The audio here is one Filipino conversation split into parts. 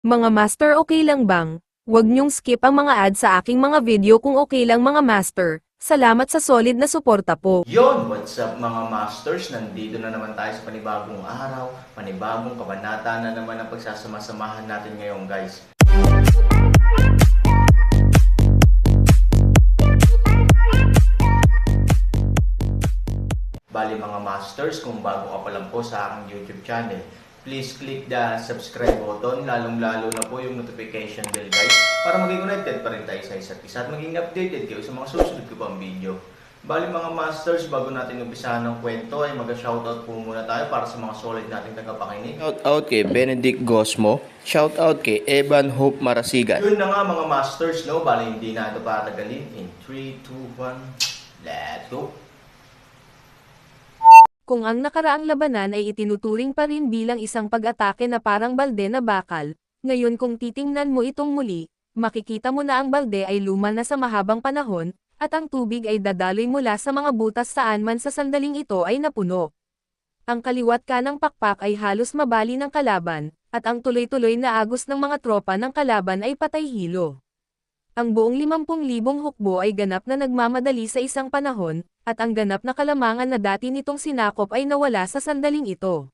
Mga master, okay lang bang? Huwag niyong skip ang mga ads sa aking mga video kung okay lang mga master. Salamat sa solid na suporta po. Yon, what's up mga masters? Nandito na naman tayo sa panibagong araw, panibagong kabanata na naman ang pagsasama-samahan natin ngayon guys. Bali mga masters, kung bago ka pa lang po sa aking YouTube channel, please click the subscribe button, lalong-lalo na po yung notification bell guys, para maging connected pa rin tayo sa isa't isa at maging updated kayo sa mga susunod ko pang video. Bali mga masters, bago natin umpisahan ng kwento ay mag-shoutout po muna tayo para sa mga solid nating tagapakinig. Shoutout kay Benedict Gosmo. Shoutout kay Evan Hope Marasigan. Yun na nga mga masters, no? Bali hindi na ito patagalin. In 3, 2, 1, let's go! Kung ang nakaraang labanan ay itinuturing pa rin bilang isang pag-atake na parang balde na bakal, ngayon kung titingnan mo itong muli, makikita mo na ang balde ay luma na sa mahabang panahon, at ang tubig ay dadaloy mula sa mga butas saan man sa sandaling ito ay napuno. Ang kaliwat kanang pakpak ay halos mabali ng kalaban, at ang tuloy-tuloy na agos ng mga tropa ng kalaban ay patay-hilo. Ang buong 50,000 hukbo ay ganap na nagmamadali sa isang panahon, at ang ganap na kalamangan na dati nitong sinakop ay nawala sa sandaling ito.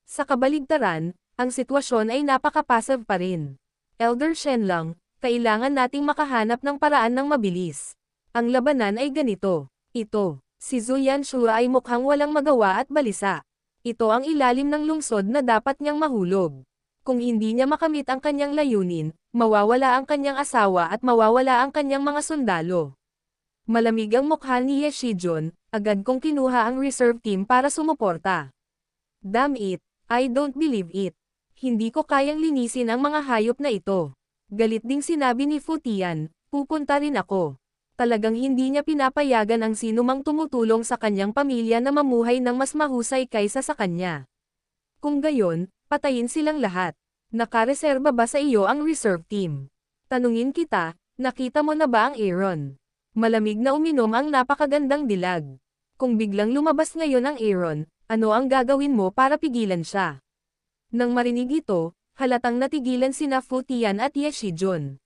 Sa kabaligtaran, ang sitwasyon ay napaka-passive pa rin. Elder Shenlang, kailangan nating makahanap ng paraan ng mabilis. Ang labanan ay ganito. Ito, si Zhu Yanxue ay mukhang walang magawa at balisa. Ito ang ilalim ng lungsod na dapat niyang mahulog. Kung hindi niya makamit ang kanyang layunin, mawawala ang kanyang asawa at mawawala ang kanyang mga sundalo. Malamig ang mukha ni Ye Shijun, agad kong kinuha ang reserve team para sumuporta. Damn it, I don't believe it. Hindi ko kayang linisin ang mga hayop na ito. Galit ding sinabi ni Fu Tian, pupunta rin ako. Talagang hindi niya pinapayagan ang sinumang tumutulong sa kanyang pamilya na mamuhay ng mas mahusay kaysa sa kanya. Kung gayon, patayin silang lahat. Nakareserba ba sa iyo ang reserve team? Tanungin kita, nakita mo na ba ang Aaron? Malamig na uminom ang napakagandang dilag. Kung biglang lumabas ngayon ang Aaron, ano ang gagawin mo para pigilan siya? Nang marinig ito, halatang natigilan sina Fu Tian at Ye Shijun.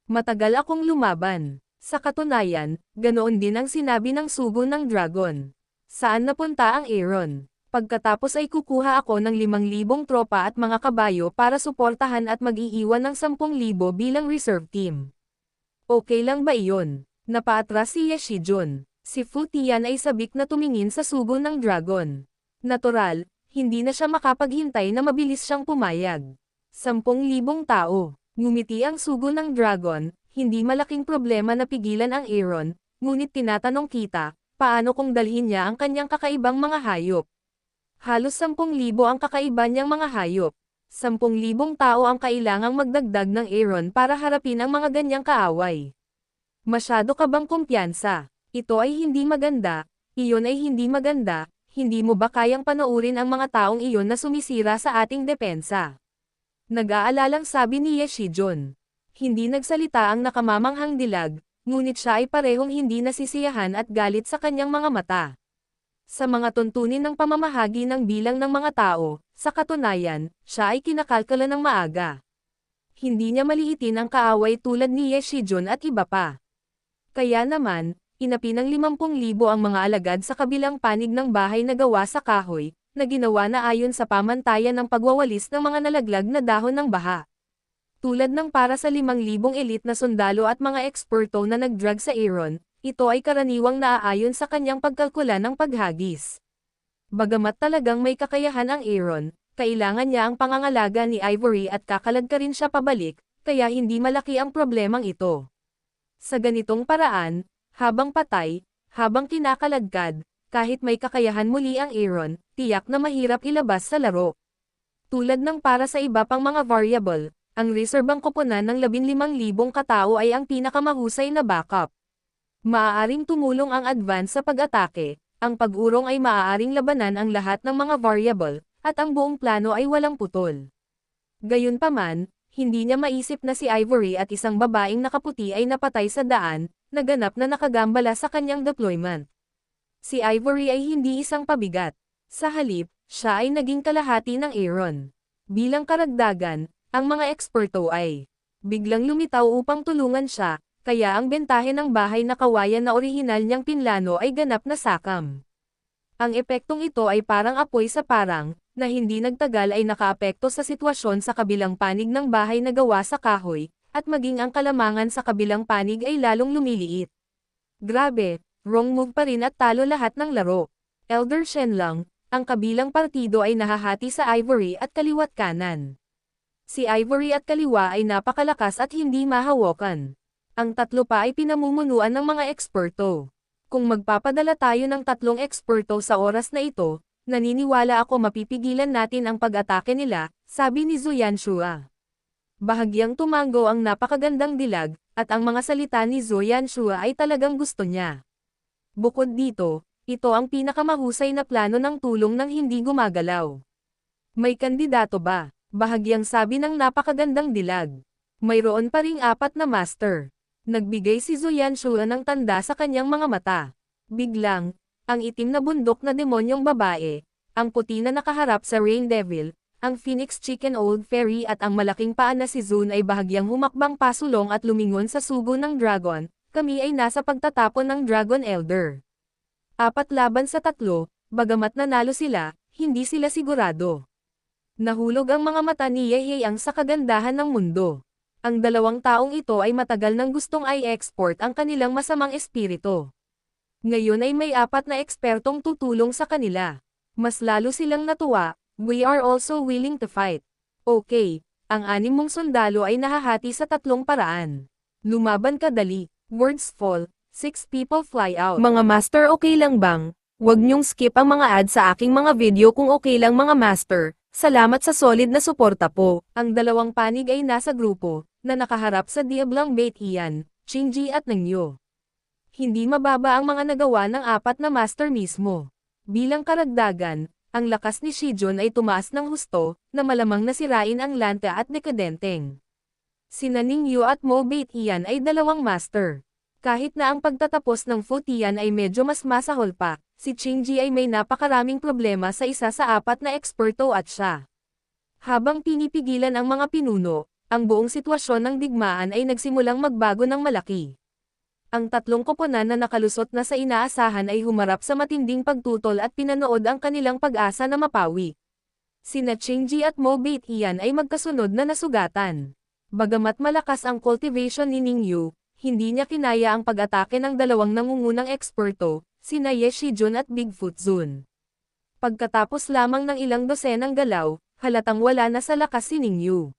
Matagal akong lumaban. Sa katunayan, ganoon din ang sinabi ng sugo ng dragon. Saan napunta ang Aaron? Pagkatapos ay kukuha ako ng 5,000 tropa at mga kabayo para suportahan at mag-iiwan ng 10,000 bilang reserve team. Okay lang ba iyon? Napaatras si Ye Shijun. Si Fu Tian ay sabik na tumingin sa sugo ng dragon. Natural, hindi na siya makapaghintay na mabilis siyang pumayag. 10,000 tao. Ngumiti ang sugo ng dragon, hindi malaking problema na pigilan ang Aaron, ngunit tinatanong kita, paano kung dalhin niya ang kanyang kakaibang mga hayop? Halos 10,000 ang kakaiba niyang mga hayop. 10,000 tao ang kailangang magdagdag ng Aaron para harapin ang mga ganyang kaaway. Masyado ka bang kumpiyansa? Ito ay hindi maganda, iyon ay hindi maganda, hindi mo ba kayang panoorin ang mga taong iyon na sumisira sa ating depensa? Nag-aalalang sabi ni Ye Shijun. Hindi nagsalita ang nakamamanghang dilag, ngunit siya ay parehong hindi nasisiyahan at galit sa kanyang mga mata. Sa mga tuntunin ng pamamahagi ng bilang ng mga tao, sa katunayan, siya ay kinakalkala ng maaga. Hindi niya maliitin ang kaaway tulad ni Ye Shijun at iba pa. Kaya naman, inapi ng 50,000 ang mga alagad sa kabilang panig ng bahay na gawa sa kahoy, na ginawa na ayon sa pamantayan ng pagwawalis ng mga nalaglag na dahon ng baha. Tulad ng para sa 5,000 elite na sundalo at mga eksperto na nagdrag sa Aaron, ito ay karaniwang naaayon sa kanyang pagkalkula ng paghagis. Bagamat talagang may kakayahan ang Aaron, kailangan niya ang pangangalaga ni Ivory at kakalag ka rin siya pabalik, kaya hindi malaki ang problemang ito. Sa ganitong paraan, habang patay, habang kinakaladkad, kahit may kakayahan muli ang Aaron, tiyak na mahirap ilabas sa laro. Tulad ng para sa iba pang mga variable, ang reserbang koponan ng 15,000 katao ay ang pinakamahusay na backup. Maaaring tumulong ang advance sa pag-atake, ang pag-urong ay maaaring labanan ang lahat ng mga variable, at ang buong plano ay walang putol. Gayunpaman, hindi niya maisip na si Ivory at isang babaeng nakaputi ay napatay sa daan, na ganap na nakagambala sa kanyang deployment. Si Ivory ay hindi isang pabigat. Sa halip, siya ay naging kalahati ng Aaron. Bilang karagdagan, Ang mga eksperto ay biglang lumitaw upang tulungan siya, kaya ang bentahe ng bahay na kawayan na orihinal niyang pinlano ay ganap na sakam. Ang epektong ito ay parang apoy sa parang, na hindi nagtagal ay nakaapekto sa sitwasyon sa kabilang panig ng bahay na gawa sa kahoy, at maging ang kalamangan sa kabilang panig ay lalong lumiliit. Grabe, wrong move pa rin at talo lahat ng laro. Elder Shenlang, ang kabilang partido ay nahahati sa Ivory at kaliwat kanan. Si Ivory at kaliwa ay napakalakas at hindi mahawakan. Ang tatlo pa ay pinamumunuan ng mga eksperto. Kung magpapadala tayo ng 3 eksperto sa oras na ito, naniniwala ako mapipigilan natin ang pag-atake nila, sabi ni Zuyan Shua. Bahagyang tumango ang napakagandang dilag, at ang mga salita ni Zuyan Shua ay talagang gusto niya. Bukod dito, ito ang pinakamahusay na plano ng tulong ng hindi gumagalaw. May kandidato ba? Bahagyang sabi ng napakagandang dilag. Mayroon pa ring 4 na master. Nagbigay si Zuyan Shua ng tanda sa kanyang mga mata. Biglang, ang itim na bundok na demonyong babae, ang puti na nakaharap sa Rain Devil, ang Phoenix Chicken Old Fairy at ang malaking paa na si Zun ay bahagyang humakbang pasulong at lumingon sa sugo ng dragon. Kami ay nasa pagtatapon ng Dragon Elder. 4 laban sa 3, bagamat nanalo sila, hindi sila sigurado. Nahulog ang mga mata ni Yeheyang sa kagandahan ng mundo. Ang 2 taong ito ay matagal nang gustong i-export ang kanilang masamang espiritu. Ngayon ay may 4 na ekspertong tutulong sa kanila. Mas lalo silang natuwa, we are also willing to fight. Okay, ang 6 mong sundalo ay nahahati sa 3 paraan. Lumaban ka dali, words fall, 6 people fly out. Mga master, okay lang bang? Huwag niyong skip ang mga ads sa aking mga video kung okay lang mga master. Salamat sa solid na suporta po. Ang 2 panig ay nasa grupo, na nakaharap sa Diablang Bait Ian, Shinji at Ningyo. Hindi mababa ang mga nagawa ng 4 na master mismo. Bilang karagdagan, ang lakas ni Shijun ay tumaas ng husto, na malamang nasirain ang Lanta at Dekadenteng. Sina Ningyo at Mo Bait Ian ay 2 master. Kahit na ang pagtatapos ng Futian ay medyo mas masahol pa, si Shinji ay may napakaraming problema sa isa sa 4 na eksperto at siya. Habang pinipigilan ang mga pinuno, ang buong sitwasyon ng digmaan ay nagsimulang magbago ng malaki. Ang 3 koponan na nakalusot na sa inaasahan ay humarap sa matinding pagtutol at pinanood ang kanilang pag-asa na mapawi. Sina Shinji at Mo Bait Ian ay magkasunod na nasugatan. Bagamat malakas ang cultivation ni Ningyu, hindi niya kinaya ang pag-atake ng 2 nangungunang eksperto, sina Ye Shijun at Bigfoot Zun. Pagkatapos lamang ng ilang dosenang galaw, halatang wala na sa lakas si Ningyu.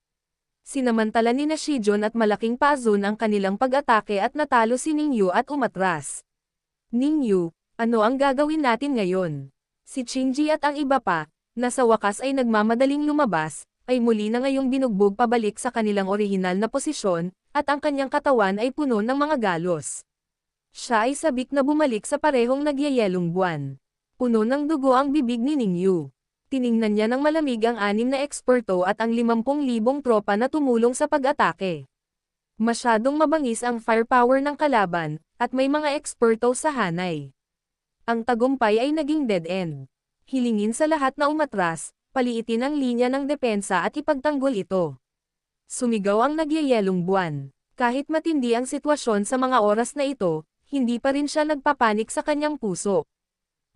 Sinamantala ni Shijun at malaking pa Zun ang kanilang pag-atake at natalo si Ningyu at umatras. Ningyu, ano ang gagawin natin ngayon? Si Shinji at ang iba pa, na sa wakas ay nagmamadaling lumabas, ay muli na ngayong binugbog pabalik sa kanilang orihinal na posisyon, at ang kanyang katawan ay puno ng mga galos. Siya ay sabik na bumalik sa parehong nagyayelong buwan. Puno ng dugo ang bibig ni Ningyu. Tiningnan niya ng malamig ang 6 na eksperto at ang 50,000 tropa na tumulong sa pag-atake. Masyadong mabangis ang firepower ng kalaban, at may mga eksperto sa hanay. Ang tagumpay ay naging dead end. Hilingin sa lahat na umatras, paliitin ang linya ng depensa at ipagtanggol ito. Sumigaw ang nagyayelong buwan. Kahit matindi ang sitwasyon sa mga oras na ito, hindi pa rin siya nagpapanik sa kanyang puso.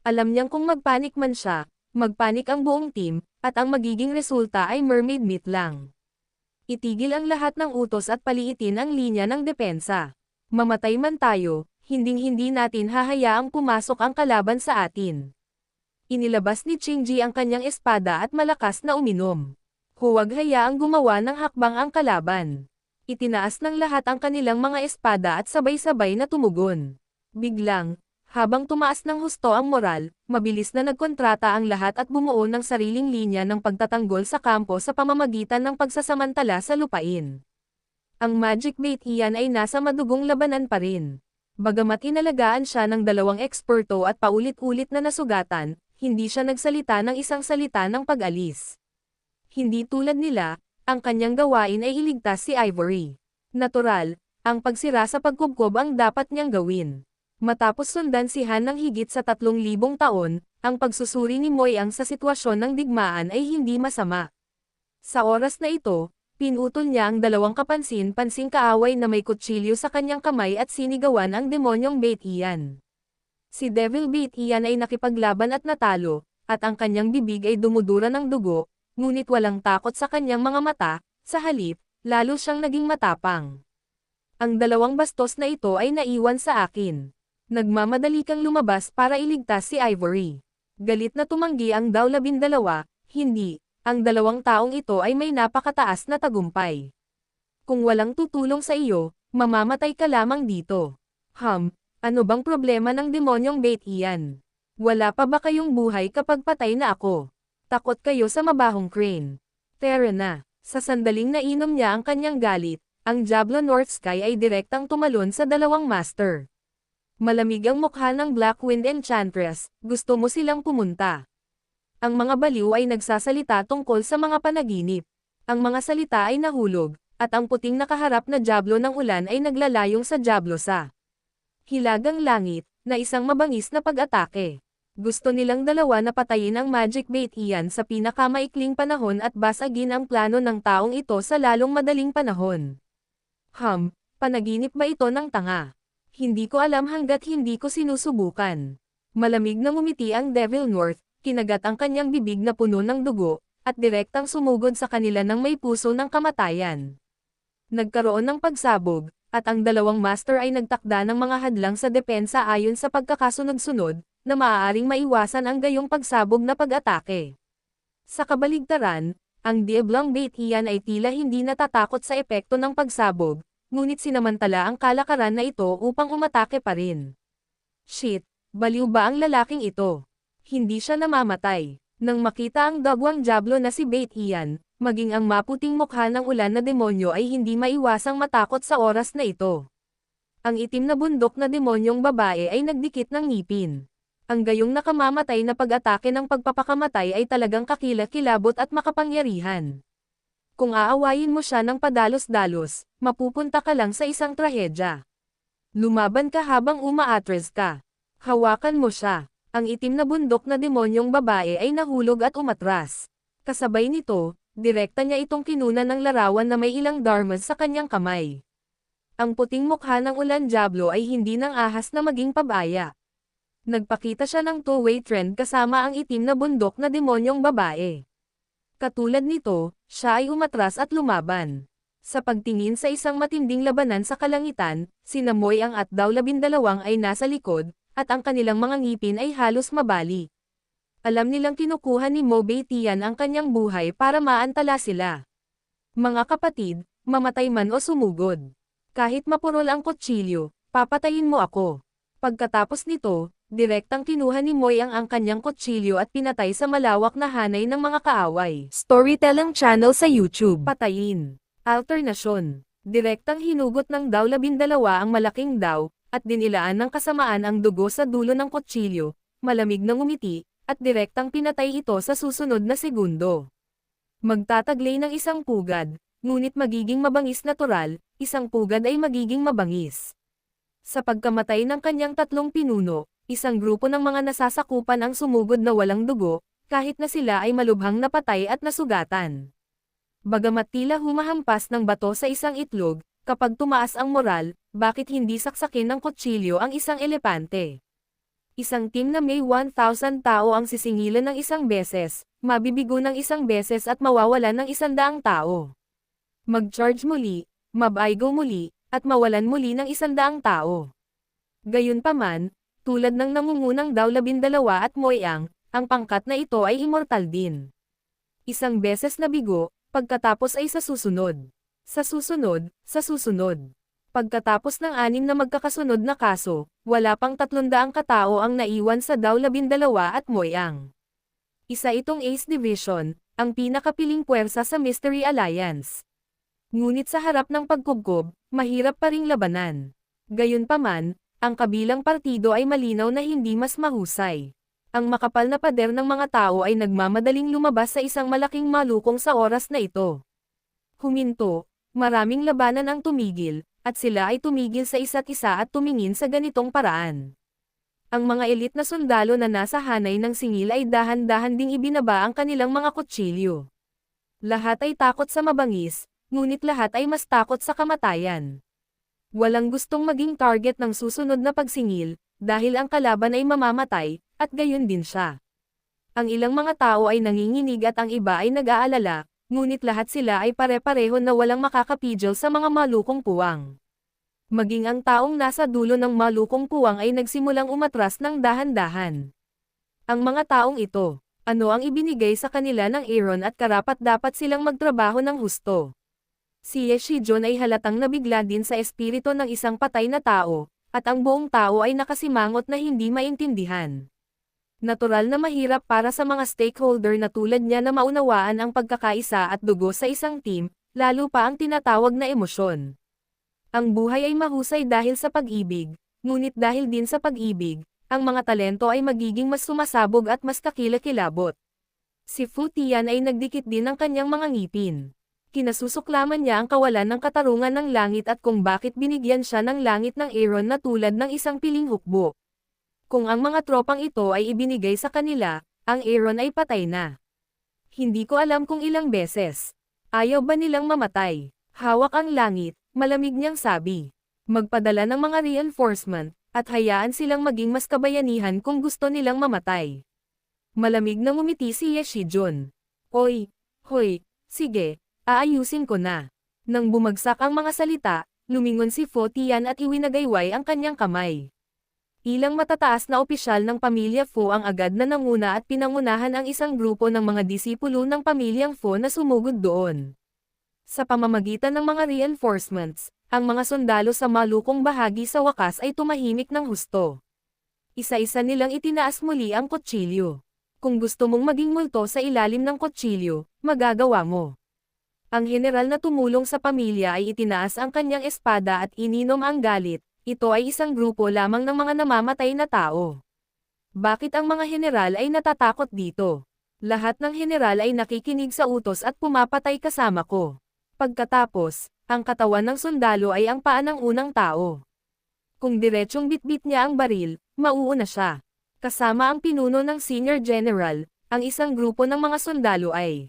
Alam niyang kung magpanik man siya, magpanik ang buong team, at ang magiging resulta ay mermaid meat lang. Itigil ang lahat ng utos at paliitin ang linya ng depensa. Mamatay man tayo, hinding-hindi natin hahayaang pumasok ang kalaban sa atin. Inilabas ni Shinji ang kanyang espada at malakas na uminom. Huwag hayaang gumawa ng hakbang ang kalaban. Itinaas ng lahat ang kanilang mga espada at sabay-sabay na tumugon. Biglang, habang tumaas ng husto ang moral, mabilis na nagkontrata ang lahat at bumuo ng sariling linya ng pagtatanggol sa kampo sa pamamagitan ng pagsasamantala sa lupain. Ang Magic Bait Ian ay nasa madugong labanan pa rin. Bagamat inalagaan siya ng 2 eksperto at paulit-ulit na nasugatan, hindi siya nagsalita ng isang salita ng pag-alis. Hindi tulad nila, ang kanyang gawain ay iligtas si Ivory. Natural, ang pagsira sa pagkubkob ang dapat niyang gawin. Matapos sundan si Han ng higit sa 3,000 taon, ang pagsusuri ni Moyang sa sitwasyon ng digmaan ay hindi masama. Sa oras na ito, Pinutol niya ang dalawang kapansin-pansing kaaway na may kutsilyo sa kanyang kamay at sinigawan ang demonyong Bait Ian. Si Devil Bait Ian ay nakipaglaban at natalo, at ang kanyang bibig ay dumudura ng dugo, ngunit walang takot sa kanyang mga mata, sa halip, lalo siyang naging matapang. Ang dalawang bastos na ito ay naiwan sa akin. Nagmamadali kang lumabas para iligtas si Ivory. Galit na tumanggi ang Daw 12, hindi. Ang dalawang taong ito ay may napakataas na tagumpay. Kung walang tutulong sa iyo, mamamatay ka lamang dito. Ano bang problema ng demonyong Bait Ian? Wala pa ba kayong buhay kapag patay na ako? Takot kayo sa mabahong crane. Tara na. Sa sandaling nainom niya ang kanyang galit, ang Diablo North Sky ay direktang tumalon sa dalawang master. Malamig ang mukha ng Black Wind Enchantress, gusto mo silang pumunta. Ang mga baliw ay nagsasalita tungkol sa mga panaginip. Ang mga salita ay nahulog, at ang puting nakaharap na Diablo ng ulan ay naglalayong sa Diablo sa hilagang langit, na isang mabangis na pag-atake. Gusto nilang dalawa na patayin ang Magic Bait Ian sa pinakamaikling panahon at basagin ang plano ng taong ito sa lalong madaling panahon. Panaginip ba ito ng tanga? Hindi ko alam hanggat hindi ko sinusubukan. Malamig na ngumiti ang Devil North, kinagat ang kanyang bibig na puno ng dugo, at direktang sumugod sa kanila ng may puso ng kamatayan. Nagkaroon ng pagsabog, at ang dalawang master ay nagtakda ng mga hadlang sa depensa ayon sa pagkakasunod-sunod, na maaaring maiwasan ang gayong pagsabog na pag-atake. Sa kabaligtaran, ang Diablong Bait Ian ay tila hindi natatakot sa epekto ng pagsabog, ngunit sinamantala ang kalakaran na ito upang umatake pa rin. Shit, baliw ba ang lalaking ito? Hindi siya namamatay. Nang makita ang dagwang Diablo na si Bait Ian, maging ang maputing mukha ng ulan na demonyo ay hindi maiwasang matakot sa oras na ito. Ang itim na bundok na demonyong babae ay nagdikit ng ngipin. Ang gayong nakamamatay na pag-atake ng pagpapakamatay ay talagang kakilakilabot at makapangyarihan. Kung aawayin mo siya ng padalos-dalos, mapupunta ka lang sa isang trahedya. Lumaban ka habang umaatras ka. Hawakan mo siya. Ang itim na bundok na demonyong babae ay nahulog at umatras. Kasabay nito, direkta niya itong kinunan ng larawan na may ilang dharmas sa kanyang kamay. Ang puting mukha ng ulan Diablo ay hindi nang ahas na maging pabaya. Nagpakita siya ng two-way trend kasama ang itim na bundok na demonyong babae. Katulad nito, siya ay umatras at lumaban. Sa pagtingin sa isang matinding labanan sa kalangitan, sina Moy ang at Daw 12 ay nasa likod, at ang kanilang mga ngipin ay halos mabali. Alam nilang kinukuha ni Mo Bait Ian ang kanyang buhay para maantala sila. Mga kapatid, mamatay man o sumugod. Kahit mapurol ang kutsilyo, papatayin mo ako. Pagkatapos nito, direktang kinuha ni Moy ang kanyang kutsilyo at pinatay sa malawak na hanay ng mga kaaway. Storytelling channel sa YouTube. Patayin. Alternasyon. Direktang hinugot ng Daw 12 ang malaking daw, at dinilaan ng kasamaan ang dugo sa dulo ng kutsilyo, malamig na ngumiti, at direktang pinatay ito sa susunod na segundo. Magtataglay ng isang pugad, ngunit magiging mabangis natural, isang pugad ay magiging mabangis. Sa pagkamatay ng kanyang tatlong pinuno, isang grupo ng mga nasasakupan ang sumugod na walang dugo, kahit na sila ay malubhang napatay at nasugatan. Bagamat tila humahampas ng bato sa isang itlog, kapag tumaas ang moral, bakit hindi saksakin ng kutsilyo ang isang elepante? Isang team na may 1,000 tao ang sisingilan ng isang beses, mabibigo ng isang beses at mawawalan ng 100 tao. Mag-charge muli, mabaigo muli, at mawalan muli ng 100 tao. Gayunpaman, tulad ng nangungunang Daw 12 at Moyang, ang pangkat na ito ay immortal din. Isang beses na bigo, pagkatapos ay sa susunod. Sa susunod, sa susunod. Pagkatapos ng 6 na magkakasunod na kaso, wala pang 300 katao ang naiwan sa Daw 12 at Moyang. Isa itong Ace Division, ang pinakapiling puwersa sa Mystery Alliance. Ngunit sa harap ng pagkubkob, mahirap pa ring labanan. Gayunpaman, ang kabilang partido ay malinaw na hindi mas mahusay. Ang makapal na pader ng mga tao ay nagmamadaling lumabas sa isang malaking malukong sa oras na ito. Huminto, maraming labanan ang tumigil, at sila ay tumigil sa isa't isa at tumingin sa ganitong paraan. Ang mga elit na sundalo na nasa hanay ng singil ay dahan-dahan ding ibinaba ang kanilang mga kutsilyo. Lahat ay takot sa mabangis, ngunit lahat ay mas takot sa kamatayan. Walang gustong maging target ng susunod na pagsingil, dahil ang kalaban ay mamamatay, at gayon din siya. Ang ilang mga tao ay nanginginig at ang iba ay nag-aalala, ngunit lahat sila ay pare-pareho na walang makakapigil sa mga malukong puwang. Maging ang taong nasa dulo ng malukong puwang ay nagsimulang umatras ng dahan-dahan. Ang mga taong ito, ano ang ibinigay sa kanila ng Aaron at karapat-dapat silang magtrabaho ng husto. Si Ye Shijun ay halatang nabigla din sa espiritu ng isang patay na tao, at ang buong tao ay nakasimangot na hindi maintindihan. Natural na mahirap para sa mga stakeholder na tulad niya na maunawaan ang pagkakaisa at dugo sa isang team, lalo pa ang tinatawag na emosyon. Ang buhay ay mahusay dahil sa pag-ibig, ngunit dahil din sa pag-ibig, ang mga talento ay magiging mas sumasabog at mas kakilakilabot. Si Fu Tian ay nagdikit din ng kanyang mga ngipin. Kinasusuklaman niya ang kawalan ng katarungan ng langit at kung bakit binigyan siya ng langit ng Aaron na tulad ng isang piling hukbo. Kung ang mga tropang ito ay ibinigay sa kanila, ang Aaron ay patay na. Hindi ko alam kung ilang beses. Ayaw ba nilang mamatay? Hawak ang langit, malamig niyang sabi. Magpadala ng mga reinforcement, at hayaan silang maging mas kabayanihan kung gusto nilang mamatay. Malamig na ngumiti si Ye Shijun. Hoy, sige. Aayusin ko na. Nang bumagsak ang mga salita, lumingon si Fu Tian at iwinagayway ang kanyang kamay. Ilang matataas na opisyal ng pamilya Fu ang agad na nanguna at pinangunahan ang isang grupo ng mga disipulo ng pamilyang Fu na sumugod doon. Sa pamamagitan ng mga reinforcements, ang mga sundalo sa malukong bahagi sa wakas ay tumahimik ng husto. Isa-isa nilang itinaas muli ang kutsilyo. Kung gusto mong maging multo sa ilalim ng kutsilyo, magagawa mo. Ang general na tumulong sa pamilya ay itinaas ang kanyang espada at ininom ang galit, ito ay isang grupo lamang ng mga namamatay na tao. Bakit ang mga general ay natatakot dito? Lahat ng general ay nakikinig sa utos at pumapatay kasama ko. Pagkatapos, ang katawan ng sundalo ay ang paa ng unang tao. Kung diretsyong bitbit niya ang baril, mauuna siya. Kasama ang pinuno ng senior general, ang isang grupo ng mga sundalo ay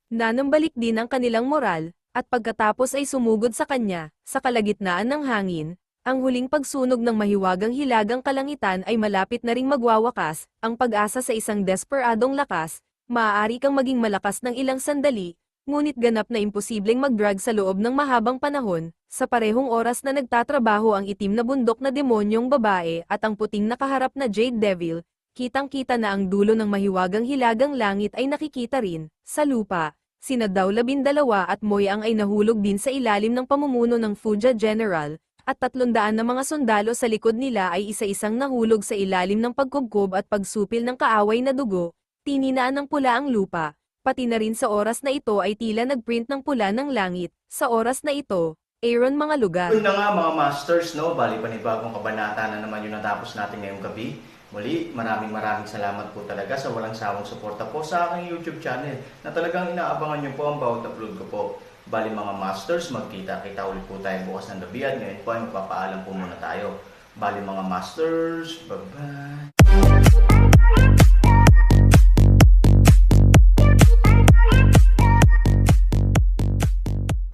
nanambalik din ang kanilang moral, at pagkatapos ay sumugod sa kanya, sa kalagitnaan ng hangin, ang huling pagsunog ng mahiwagang hilagang kalangitan ay malapit na ring magwawakas, ang pag-asa sa isang desperadong lakas, maaari kang maging malakas ng ilang sandali, ngunit ganap na imposibleng mag-drag sa loob ng mahabang panahon, sa parehong oras na nagtatrabaho ang itim na bundok na demonyong babae at ang puting nakaharap na Jade Devil, kitang-kita na ang dulo ng mahiwagang hilagang langit ay nakikita rin, sa lupa. Sina Dao 12 at Moyang ay nahulog din sa ilalim ng pamumuno ng Fuja General, at 300 na mga sundalo sa likod nila ay isa-isang nahulog sa ilalim ng pagkubkob at pagsupil ng kaaway na dugo, tininaan ng pula ang lupa, pati na rin sa oras na ito ay tila nagprint ng pula ng langit, sa oras na ito, Aaron mga lugar. Yun na nga mga masters, no? Bali panibagong kabanata na naman yung natapos natin ngayong gabi. Muli, maraming salamat po talaga sa walang sawang suporta po sa aking YouTube channel na talagang inaabangan nyo po ang bawat upload ko po. Bali mga masters, magkita-kita ulit po tayo bukas ng gabi at ngayon po ay magpapaalam po muna tayo. Bali mga masters, bye-bye!